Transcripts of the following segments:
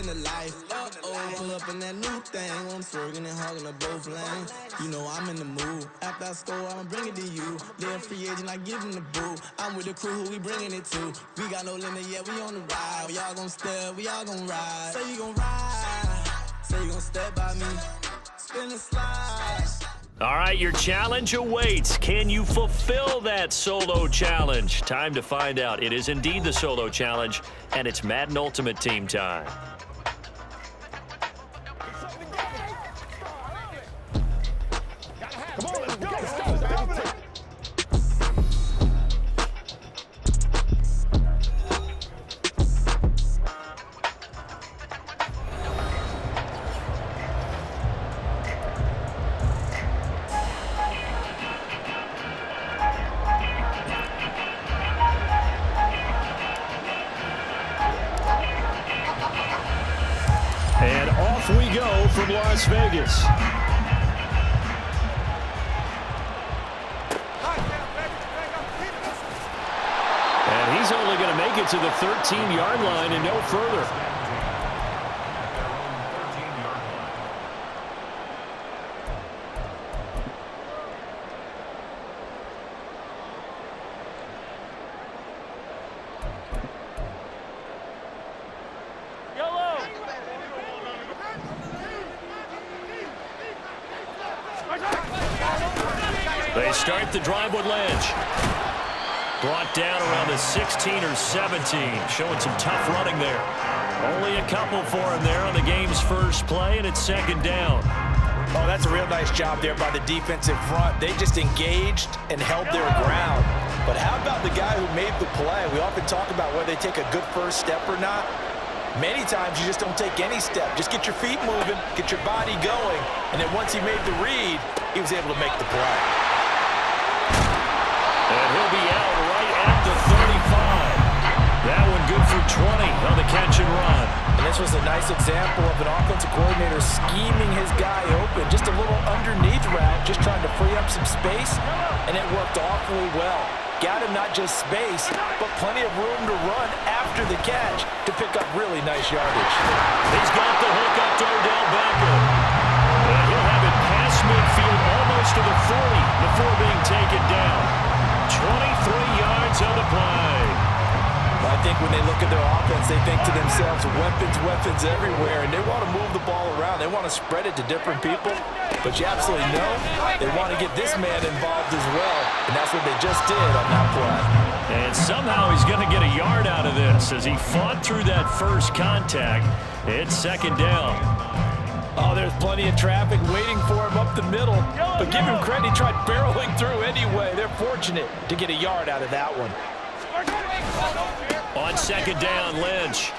the life. Uh-oh, pull up in that new thing. I'm swerving and hogging up both lanes. You know I'm in the mood. After I score, I'ma bring it to you. They're a free agent, I give him the boo. I'm with the crew, who we bringing it to. We got no limit, yeah, we on the ride. We all gon' step, we all gon' ride. Say you gon' ride, say you gon' step by me. Spin and slide. All right, your challenge awaits. Can you fulfill that solo challenge? Time to find out. It is indeed the solo challenge, and it's Madden Ultimate Team time. And off we go from Las Vegas. And he's only going to make it to the 13-yard line and no further. They start the drive with Lynch. Brought down around the 16 or 17. Showing some tough running there. Only a couple for him there on the game's first play, and it's second down. Oh, that's a real nice job there by the defensive front. They just engaged and held their ground. But how about the guy who made the play? We often talk about whether they take a good first step or not. Many times you just don't take any step. Just get your feet moving, get your body going, and then once he made the read, he was able to make the play. And he'll be out right at the 35. That one good for 20 on the catch and run. And this was a nice example of an offensive coordinator scheming his guy open. Just a little underneath route, just trying to free up some space, and it worked awfully well. Got him not just space, but plenty of room to run after the catch to pick up really nice yardage. He's got the hook up to Odell Beckham. And he'll have it past midfield almost to the 40 before being taken down. 23 yards on the play. I think when they look at their offense, they think to themselves, weapons everywhere, and they want to move the ball around. They want to spread it to different people, but you absolutely know they want to get this man involved as well, and that's what they just did on that play. And somehow he's going to get a yard out of this as he fought through that first contact. It's second down. Oh, there's plenty of traffic waiting for him up the middle, but give him credit, he tried barreling through anyway. They're fortunate to get a yard out of that one. On second down, Lynch.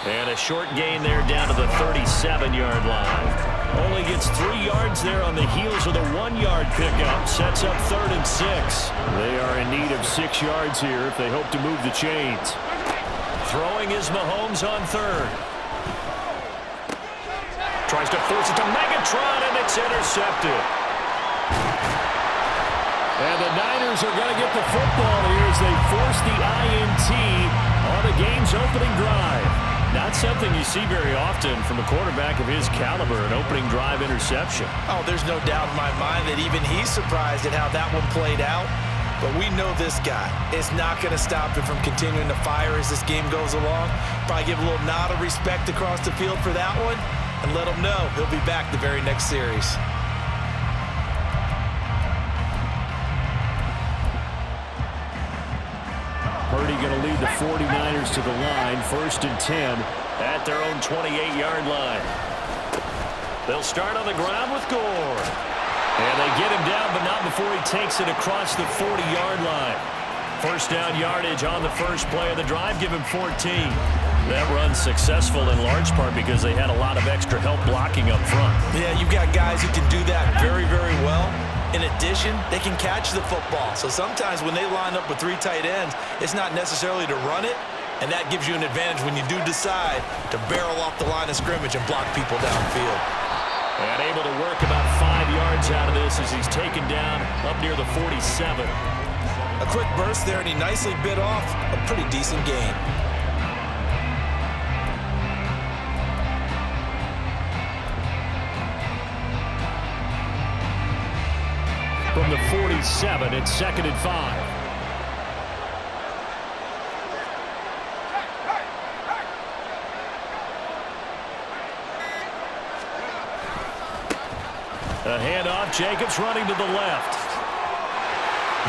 And a short gain there down to the 37-yard line. Only gets 3 yards there on the heels of the 1-yard pickup. Sets up 3rd and 6. They are in need of 6 yards here if they hope to move the chains. Throwing is Mahomes on 3rd. Tries to force it to Megatron, and it's intercepted. And the Niners are going to get the football here as they force the INT on the game's opening drive. Not something you see very often from a quarterback of his caliber, an opening drive interception. Oh, there's no doubt in my mind that even he's surprised at how that one played out. But we know this guy is not going to stop him from continuing to fire as this game goes along. Probably give a little nod of respect across the field for that one and let him know he'll be back the very next series. Purdy going to lead the 49ers to the line, 1st and 10 at their own 28-yard line. They'll start on the ground with Gore. And they get him down, but not before he takes it across the 40-yard line. First down yardage on the first play of the drive, give him 14. That run's successful in large part because they had a lot of extra help blocking up front. Yeah, you've got guys who can do that very, very well. In addition, they can catch the football. So sometimes when they line up with 3 tight ends, it's not necessarily to run it, and that gives you an advantage when you do decide to barrel off the line of scrimmage and block people downfield. And able to work about 5 yards out of this as he's taken down up near the 47. A quick burst there, and he nicely bit off a pretty decent gain. the 47. It's 2nd and 5. A handoff. Jacobs running to the left.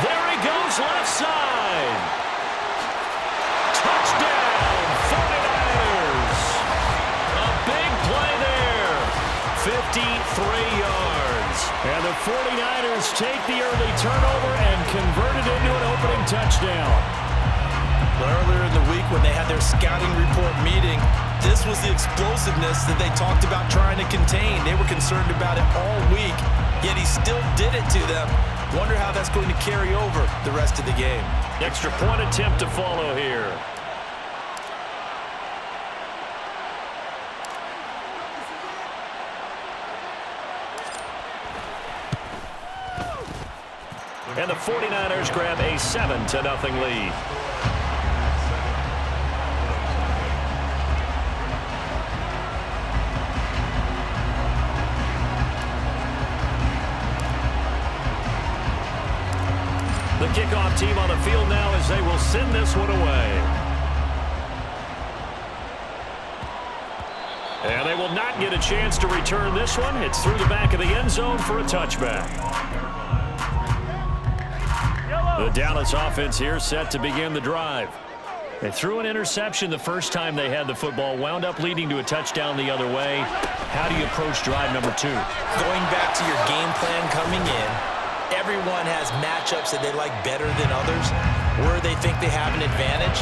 There he goes, left side. Touchdown, 49ers. A big play there. 53 yards. And the 49ers take the early turnover and convert it into an opening touchdown. Earlier in the week when they had their scouting report meeting, this was the explosiveness that they talked about trying to contain. They were concerned about it all week, yet he still did it to them. Wonder how that's going to carry over the rest of the game. Extra point attempt to follow here. And the 49ers grab a 7-0 lead. The kickoff team on the field now as they will send this one away. And they will not get a chance to return this one. It's through the back of the end zone for a touchback. The Dallas offense here set to begin the drive. They threw an interception the first time they had the football, wound up leading to a touchdown the other way. How do you approach drive number 2? Going back to your game plan coming in, everyone has matchups that they like better than others, where they think they have an advantage.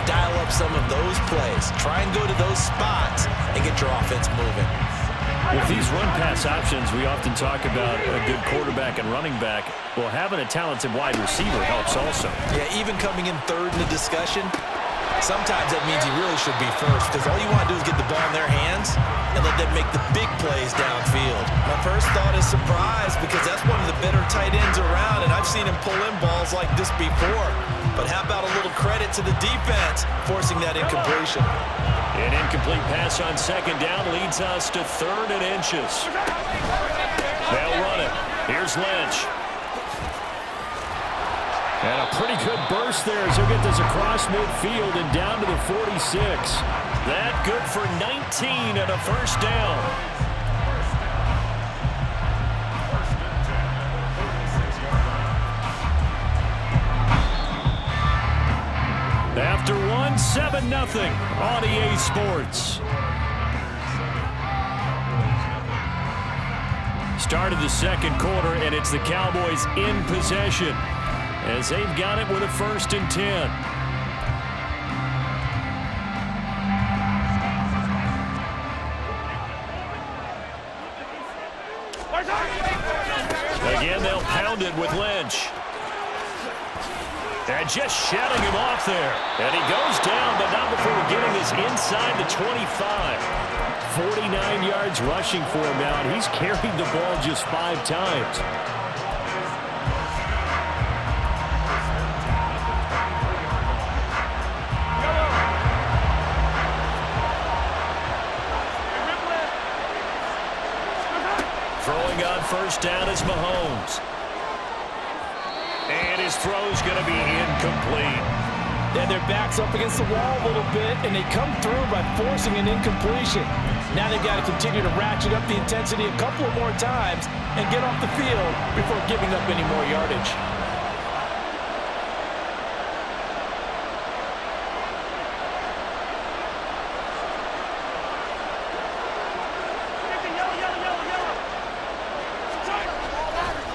Dial up some of those plays. Try and go to those spots and get your offense moving. With these run-pass options, we often talk about a good quarterback and running back. Well, having a talented wide receiver helps also. Yeah, even coming in third in the discussion, sometimes that means you really should be first, because all you want to do is get the ball in their hands and let them make the big plays downfield. My first thought is surprise, because that's one of the better tight ends around, and I've seen him pull in balls like this before. But how about a little credit to the defense forcing that incompletion? An incomplete pass on second down leads us to 3rd and inches. They'll run it. Here's Lynch. And a pretty good burst there as he'll get this across midfield and down to the 46. That good for 19 and a first down. After one, 7-0 on EA Sports. Started the second quarter, and it's the Cowboys in possession as they've got it with a 1st and 10. Again, they'll pound it with Lynch. And just shutting him off there. And he goes down, but not before getting us inside the 25. 49 yards rushing for him now, and he's carried the ball just 5 times. Throwing on first down is Mahomes. And his throw's going to be incomplete. And their back's up against the wall a little bit, and they come through by forcing an incompletion. Now they've got to continue to ratchet up the intensity a couple of more times and get off the field before giving up any more yardage.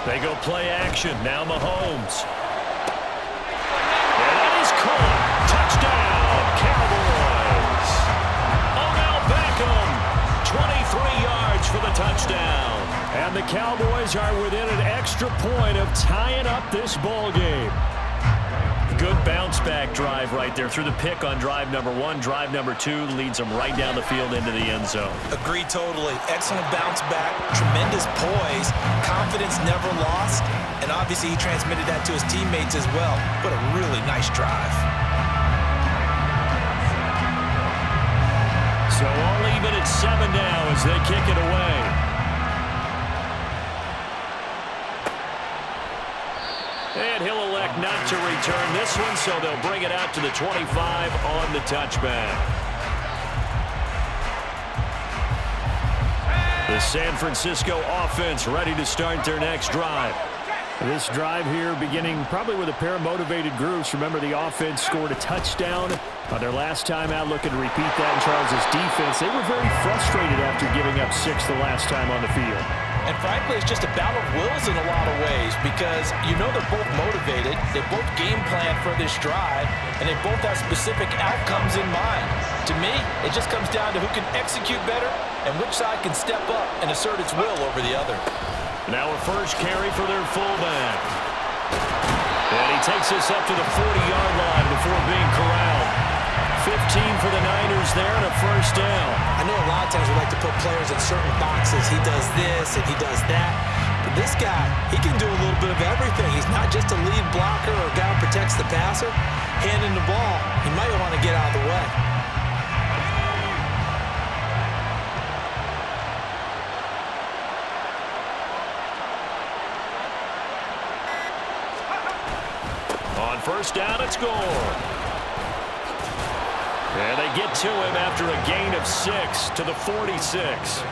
They go play action. Now Mahomes. And that is caught. Touchdown, Cowboys. Odell Beckham, 23 yards for the touchdown. And the Cowboys are within an extra point of tying up this ball game. Good bounce-back drive right there through the pick on drive number 1. Drive number 2 leads them right down the field into the end zone. Agree totally. Excellent bounce-back, tremendous poise, confidence never lost, and obviously he transmitted that to his teammates as well. What a really nice drive. So all even at 7 now as they kick it away. And he'll elect not to return this one, so they'll bring it out to the 25 on the touchback. The San Francisco offense ready to start their next drive. This drive here beginning probably with a pair of motivated groups. Remember, the offense scored a touchdown on their last time out, looking to repeat that in Charles' defense. They were very frustrated after giving up 6 the last time on the field. And frankly, it's just a battle of wills in a lot of ways because you know they're both motivated, they both game plan for this drive, and they both have specific outcomes in mind. To me, it just comes down to who can execute better and which side can step up and assert its will over the other. Now a first carry for their fullback. And he takes this up to the 40-yard line before being corralled. 15 for the Niners there and a first down. I know a lot of times we like to put players in certain boxes. He does this and he does that. But this guy, he can do a little bit of everything. He's not just a lead blocker or a guy who protects the passer. Handing the ball, he might want to get out of the way. First down, it's Gore. And they get to him after a gain of 6 to the 46.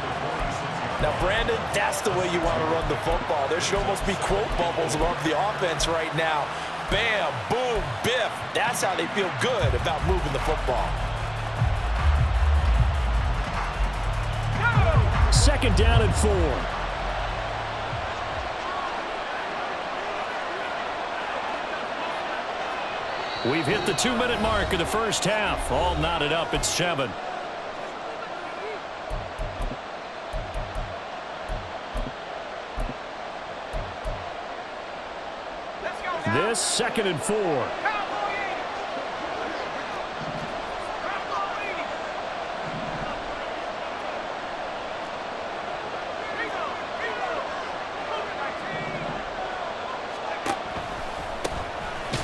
Now, Brandon, that's the way you want to run the football. There should almost be quote bubbles above the offense right now. Bam, boom, biff. That's how they feel good about moving the football. Second down and 4. We've hit the 2-minute mark of the first half. All knotted up at 7. This second and 4.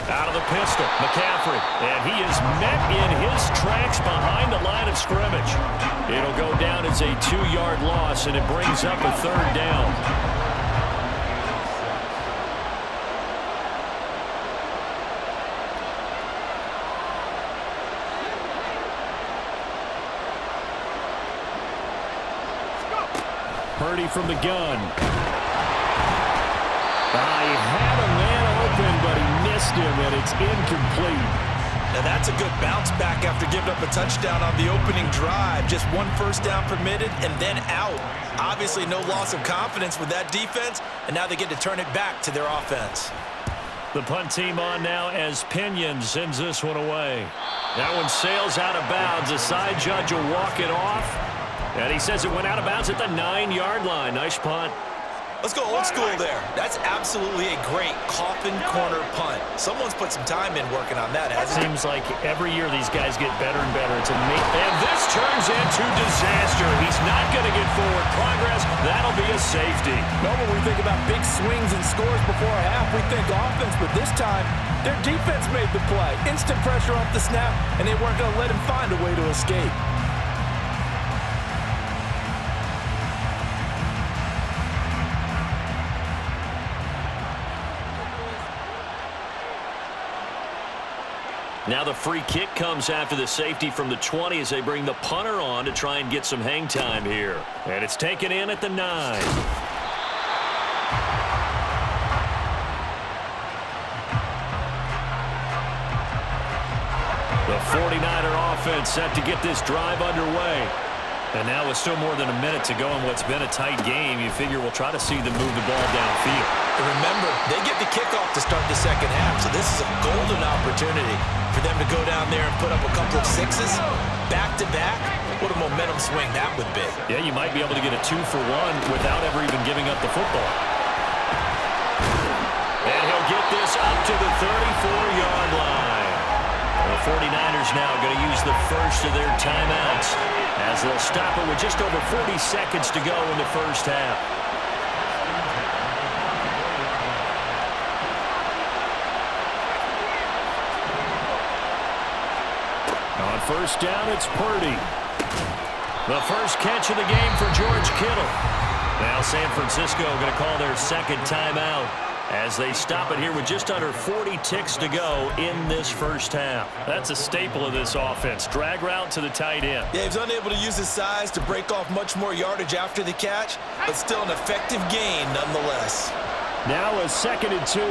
Out of the pistol, McCaffrey, and he is met in his tracks behind the line of scrimmage. It'll go down as a 2-yard loss, and it brings up a third down. Purdy from the gun. He had a man open, but he missed him, and it's incomplete. Now that's a good bounce back after giving up a touchdown on the opening drive. Just one first down permitted and then out. Obviously no loss of confidence with that defense, and now they get to turn it back to their offense. The punt team on now as Pinion sends this one away. That one sails out of bounds. The side judge will walk it off, and he says it went out of bounds at the 9-yard line. Nice punt. Let's go old school there. That's absolutely a great coffin corner punt. Someone's put some time in working on that, hasn't it? Seems like every year these guys get better and better. It's amazing. And this turns into disaster. He's not going to get forward progress. That'll be a safety. No, when we think about big swings and scores before a half, we think offense. But this time, their defense made the play. Instant pressure off the snap, and they weren't going to let him find a way to escape. Now the free kick comes after the safety from the 20 as they bring the punter on to try and get some hang time here. And it's taken in at the 9. The 49er offense set to get this drive underway. And now with still more than a minute to go in what's been a tight game, you figure we'll try to see them move the ball downfield. And remember, they get the kickoff to start the second half, so this is a golden opportunity for them to go down there and put up a couple of 6s back-to-back. What a momentum swing that would be. Yeah, you might be able to get a 2-for-1 without ever even giving up the football. And he'll get this up to the 34-yard line. The 49ers now going to use the first of their timeouts as they'll stop it with just over 40 seconds to go in the first half. On first down, it's Purdy. The first catch of the game for George Kittle. Now San Francisco going to call their second timeout as they stop it here with just under 40 ticks to go in this first half. That's a staple of this offense. Drag route to the tight end. Yeah, he's unable to use his size to break off much more yardage after the catch, but still an effective gain nonetheless. Now a 2nd and 2.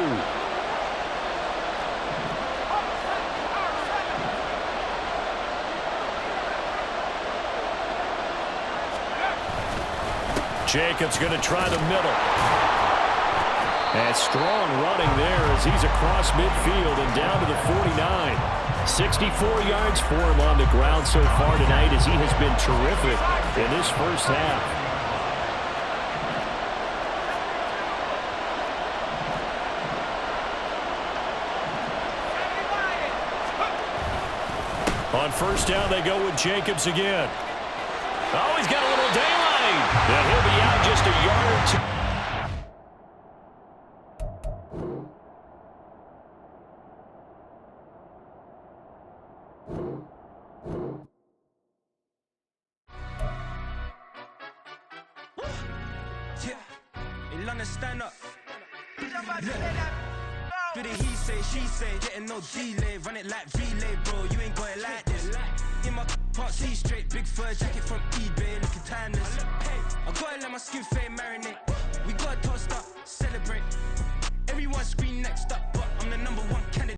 Jacobs going to try the middle. And strong running there as he's across midfield and down to the 49. 64 yards for him on the ground so far tonight as he has been terrific in this first half. On first down, they go with Jacobs again. Oh, he's got a little daylight. And he'll be out just a yard or two. Stand up. Do the he say, she say, getting no delay, run it like relay, bro. You ain't got it like this. In my part, see straight, big fur jacket from eBay, looking timeless. I gotta let my skin fade marinate. We gotta toast up, celebrate. Everyone scream next up.